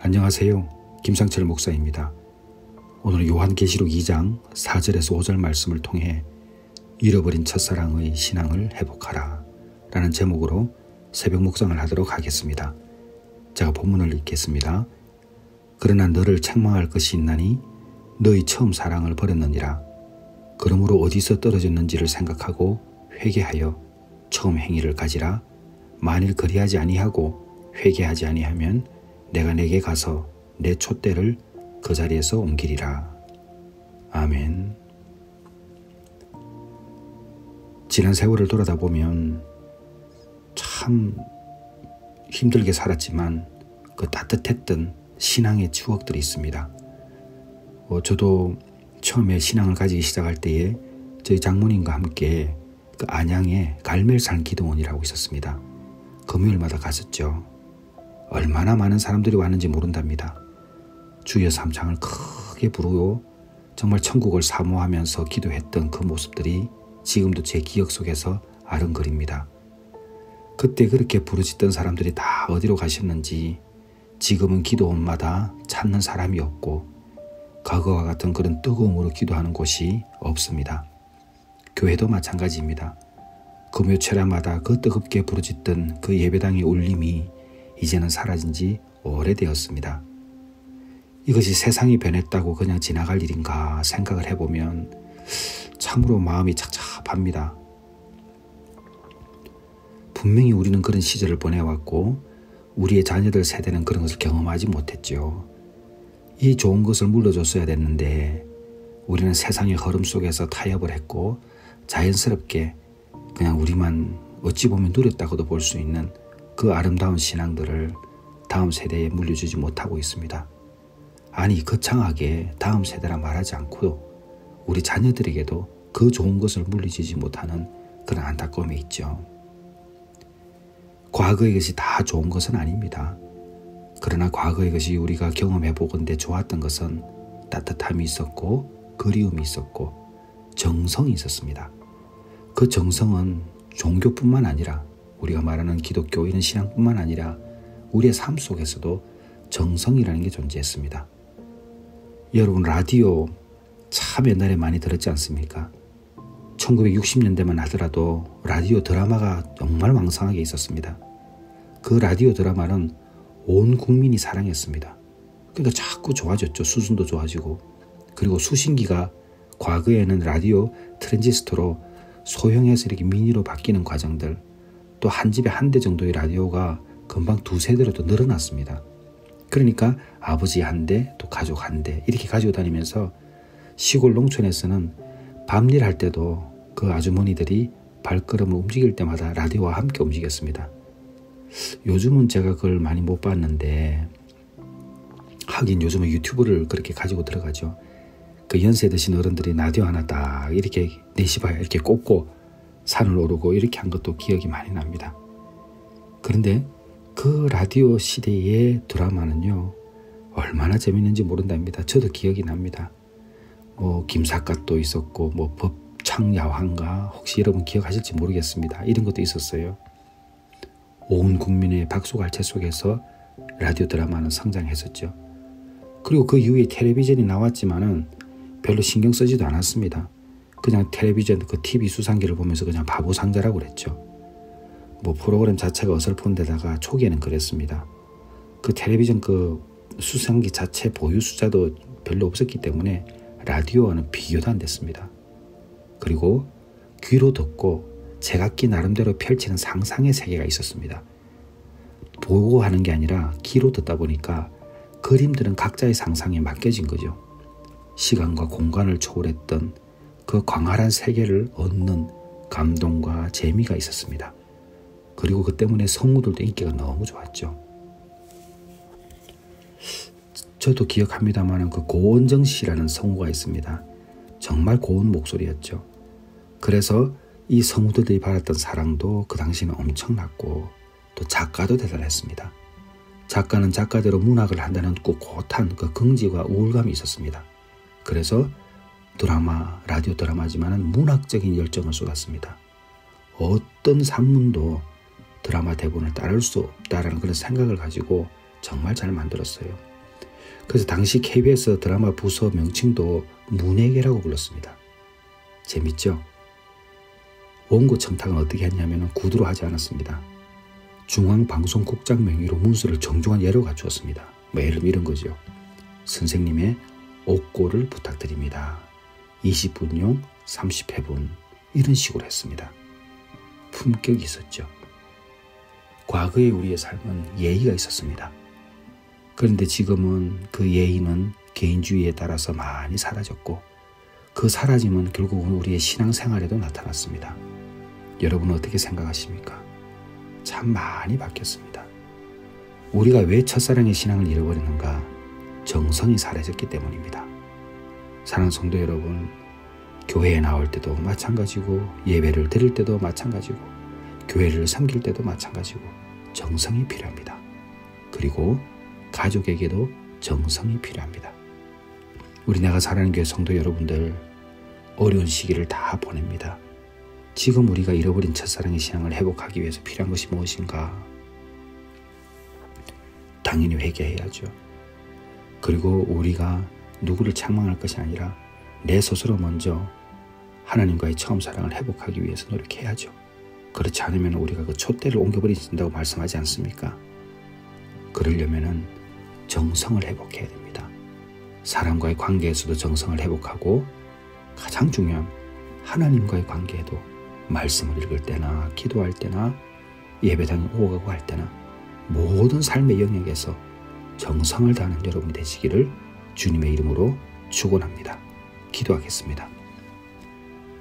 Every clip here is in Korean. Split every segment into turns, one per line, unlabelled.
안녕하세요. 김상철 목사입니다. 오늘 요한계시록 2장 4절에서 5절 말씀을 통해 잃어버린 첫사랑의 신앙을 회복하라 라는 제목으로 새벽 묵상을 하도록 하겠습니다. 제가 본문을 읽겠습니다. 그러나 너를 책망할 것이 있나니 너의 처음 사랑을 버렸느니라. 그러므로 어디서 떨어졌는지를 생각하고 회개하여 처음 행위를 가지라. 만일 그리하지 아니하고 회개하지 아니하면 내가 내게 가서 내 촛대를 그 자리에서 옮기리라. 아멘. 지난 세월을 돌아다 보면 참 힘들게 살았지만 그 따뜻했던 신앙의 추억들이 있습니다. 저도 처음에 신앙을 가지기 시작할 때에 저희 장모님과 함께 그 안양에 갈멜산 기도원이라고 있었습니다. 금요일마다 갔었죠. 얼마나 많은 사람들이 왔는지 모른답니다. 주여 삼창을 크게 부르고 정말 천국을 사모하면서 기도했던 그 모습들이 지금도 제 기억 속에서 아른거립니다. 그때 그렇게 부르짖던 사람들이 다 어디로 가셨는지 지금은 기도원마다 찾는 사람이 없고 과거와 같은 그런 뜨거움으로 기도하는 곳이 없습니다. 교회도 마찬가지입니다. 금요철야마다 그 뜨겁게 부르짖던 그 예배당의 울림이 이제는 사라진 지 오래되었습니다. 이것이 세상이 변했다고 그냥 지나갈 일인가 생각을 해보면 참으로 마음이 착잡합니다. 분명히 우리는 그런 시절을 보내왔고 우리의 자녀들 세대는 그런 것을 경험하지 못했죠. 이 좋은 것을 물려줬어야 됐는데 우리는 세상의 흐름 속에서 타협을 했고 자연스럽게 그냥 우리만 어찌 보면 누렸다고도 볼 수 있는 그 아름다운 신앙들을 다음 세대에 물려주지 못하고 있습니다. 아니 거창하게 다음 세대라 말하지 않고 우리 자녀들에게도 그 좋은 것을 물려주지 못하는 그런 안타까움이 있죠. 과거의 것이 다 좋은 것은 아닙니다. 그러나 과거의 것이 우리가 경험해보건대 좋았던 것은 따뜻함이 있었고 그리움이 있었고 정성이 있었습니다. 그 정성은 종교뿐만 아니라 우리가 말하는 기독교 이런 신앙뿐만 아니라 우리의 삶 속에서도 정성이라는 게 존재했습니다. 여러분 라디오 참 옛날에 많이 들었지 않습니까? 1960년대만 하더라도 라디오 드라마가 정말 왕성하게 있었습니다. 그 라디오 드라마는 온 국민이 사랑했습니다. 그러니까 자꾸 좋아졌죠. 수준도 좋아지고. 그리고 수신기가 과거에는 라디오 트랜지스터로 소형에서 이렇게 미니로 바뀌는 과정들, 또 한 집에 한 대 정도의 라디오가 금방 두세 대로 더 늘어났습니다. 그러니까 아버지 한 대, 또 가족 한 대 이렇게 가지고 다니면서 시골 농촌에서는 밤일 할 때도 그 아주머니들이 발걸음을 움직일 때마다 라디오와 함께 움직였습니다. 요즘은 제가 그걸 많이 못 봤는데 하긴 요즘은 유튜브를 그렇게 가지고 들어가죠. 그 연세 드신 어른들이 라디오 하나 딱 이렇게 4시 반에 이렇게 꽂고 산을 오르고 이렇게 한 것도 기억이 많이 납니다. 그런데 그 라디오 시대의 드라마는요 얼마나 재밌는지 모른답니다. 저도 기억이 납니다. 김삿갓도 있었고 법창야환가 혹시 여러분 기억하실지 모르겠습니다. 이런 것도 있었어요. 온 국민의 박수갈채 속에서 라디오 드라마는 성장했었죠. 그리고 그 이후에 텔레비전이 나왔지만은 별로 신경 쓰지도 않았습니다. 그냥 텔레비전 그 TV 수상기를 보면서 그냥 바보 상자라고 그랬죠. 프로그램 자체가 어설픈 데다가 초기에는 그랬습니다. 그 텔레비전 그 수상기 자체 보유 숫자도 별로 없었기 때문에 라디오와는 비교도 안 됐습니다. 그리고 귀로 듣고 제각기 나름대로 펼치는 상상의 세계가 있었습니다. 보고 하는 게 아니라 귀로 듣다 보니까 그림들은 각자의 상상에 맡겨진 거죠. 시간과 공간을 초월했던 그 광활한 세계를 얻는 감동과 재미가 있었습니다. 그리고 그 때문에 성우들도 인기가 너무 좋았죠. 저도 기억합니다만 그 고원정 씨라는 성우가 있습니다. 정말 고운 목소리였죠. 그래서 이 성우들이 받았던 사랑도 그 당시는 엄청났고 또 작가도 대단했습니다. 작가는 작가대로 문학을 한다는 꿋꿋한 그 긍지와 우울감이 있었습니다. 그래서 드라마, 라디오 드라마지만은 문학적인 열정을 쏟았습니다. 어떤 산문도 드라마 대본을 따를 수 없다라는 그런 생각을 가지고 정말 잘 만들었어요. 그래서 당시 KBS 드라마 부서 명칭도 문예계라고 불렀습니다. 재밌죠? 원고 청탁은 어떻게 했냐면 구두로 하지 않았습니다. 중앙방송국장 명의로 문서를 정중한 예로 갖추었습니다. 예를 들면 이런 거죠. 선생님의 옥고를 부탁드립니다. 20분용 30회분 이런 식으로 했습니다. 품격이 있었죠. 과거의 우리의 삶은 예의가 있었습니다. 그런데 지금은 그 예의는 개인주의에 따라서 많이 사라졌고 그 사라짐은 결국은 우리의 신앙생활에도 나타났습니다. 여러분은 어떻게 생각하십니까? 참 많이 바뀌었습니다. 우리가 왜 첫사랑의 신앙을 잃어버렸는가? 정성이 사라졌기 때문입니다. 사랑하는 성도 여러분, 교회에 나올 때도 마찬가지고 예배를 드릴 때도 마찬가지고 교회를 섬길 때도 마찬가지고 정성이 필요합니다. 그리고 가족에게도 정성이 필요합니다. 우리 내가 사랑하는 교회 성도 여러분들 어려운 시기를 다 보냅니다. 지금 우리가 잃어버린 첫사랑의 신앙을 회복하기 위해서 필요한 것이 무엇인가? 당연히 회개해야죠. 그리고 우리가 누구를 책망할 것이 아니라 내 스스로 먼저 하나님과의 처음 사랑을 회복하기 위해서 노력해야죠. 그렇지 않으면 우리가 그 촛대를 옮겨버린다고 말씀하지 않습니까? 그러려면 정성을 회복해야 됩니다. 사람과의 관계에서도 정성을 회복하고 가장 중요한 하나님과의 관계에도 말씀을 읽을 때나 기도할 때나 예배당에 오고 가고 할 때나 모든 삶의 영역에서 정성을 다하는 여러분이 되시기를 주님의 이름으로 축원합니다. 기도하겠습니다.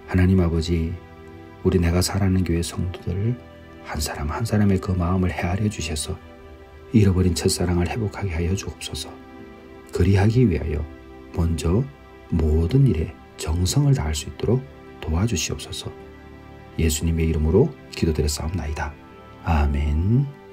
하나님 아버지, 우리 내가 사랑하는 교회 성도들 한 사람 한 사람의 그 마음을 헤아려 주셔서 잃어버린 첫사랑을 회복하게 하여 주옵소서. 그리하기 위하여 먼저 모든 일에 정성을 다할 수 있도록 도와주시옵소서. 예수님의 이름으로 기도드렸사옵나이다. 아멘.